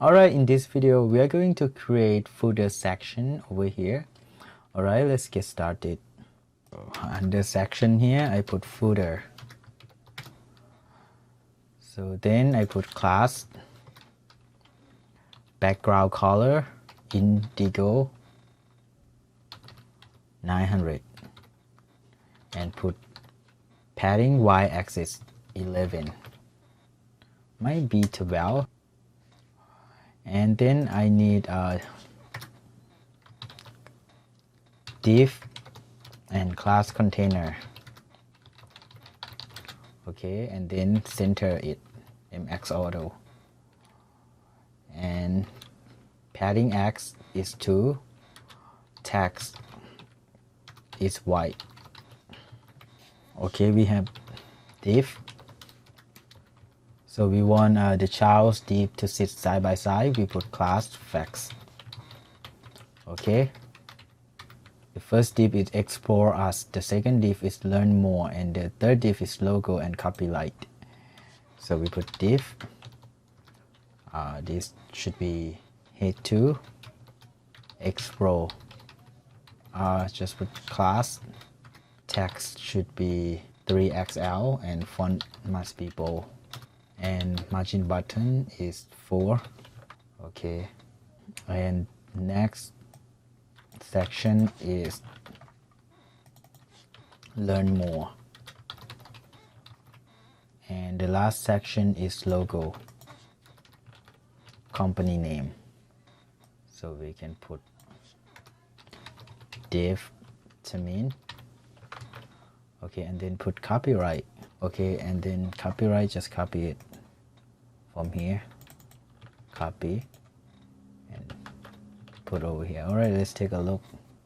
Alright, in this video we are going to create footer section over here. Alright, let's get started. Under section here I put footer. So then I put class, background color indigo 900, and put padding y-axis 11, might be 12, and then I need a div and class container. Okay, and then center it mx auto, and padding x is 2, text is white. Okay, we have div, so we want the child's div to sit side by side. We put class facts. Okay, the first div is explore us, the second div is learn more, and the third div is logo and copyright. So we put div, this should be head 2, explore, just put class, text should be 3XL and font must be bold, and margin button is 4. Okay, and next section is learn more, and the last section is logo, company name. So we can put div termin. Okay, and then put copyright. Okay, and then copyright, just copy it from here, copy and put over here. All right, let's take a look.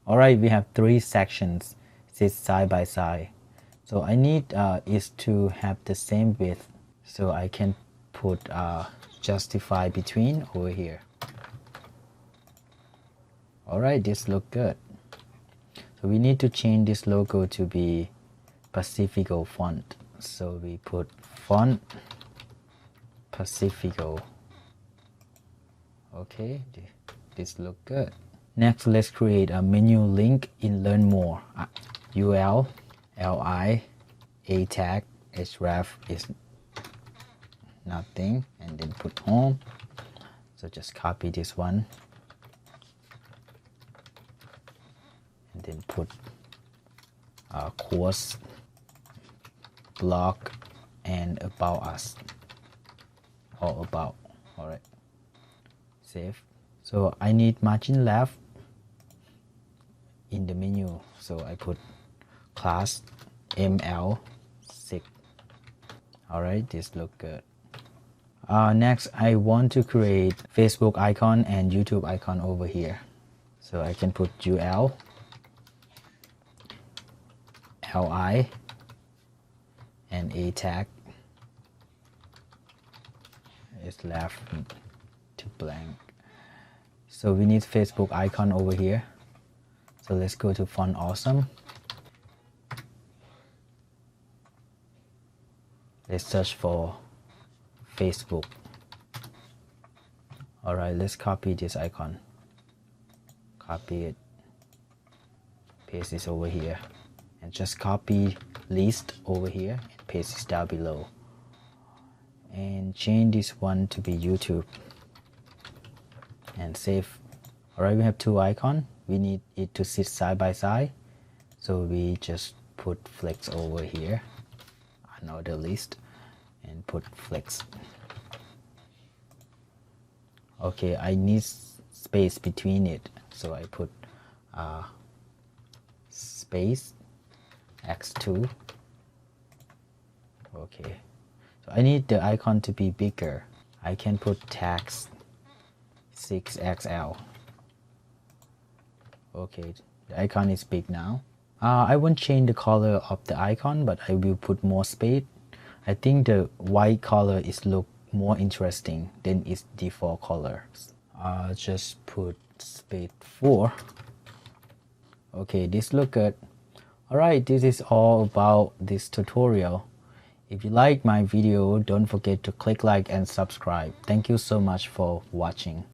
All right, we have 3 sections sit side by side, so I need is to have the same width, so I can put justify between over here. All right, this look good. So we need to change this logo to be Pacifico font, so we put font Pacifico. Okay, this look good. Next, let's create a menu link in learn more. UL, LI, A tag, href is nothing, and then put home. So just copy this one and then put course, blog, and about us, or about. All right, save. So I need margin left in the menu, so I put class ML6. All right, this look good. Next, I want to create Facebook icon and YouTube icon over here, so I can put UL, LI, and A tag is left to blank. So we need Facebook icon over here, so let's go to font awesome. Let's search for Facebook. All right, let's copy this icon, copy it, paste this over here, and just copy list over here and paste this down below, and change this one to be YouTube and save. All right, we have 2 icons. We need it to sit side by side, so we just put flex over here, another list, and put flex. Okay, I need space between it, so I put space x2. Okay, so I need the icon to be bigger. I can put text 6XL. Okay, the icon is big now. I won't change the color of the icon, but I will put more space. I think the white color is look more interesting than its default color. Just put space 4. Okay, this look good. Alright, this is all about this tutorial. If you like my video, don't forget to click like and subscribe. Thank you so much for watching.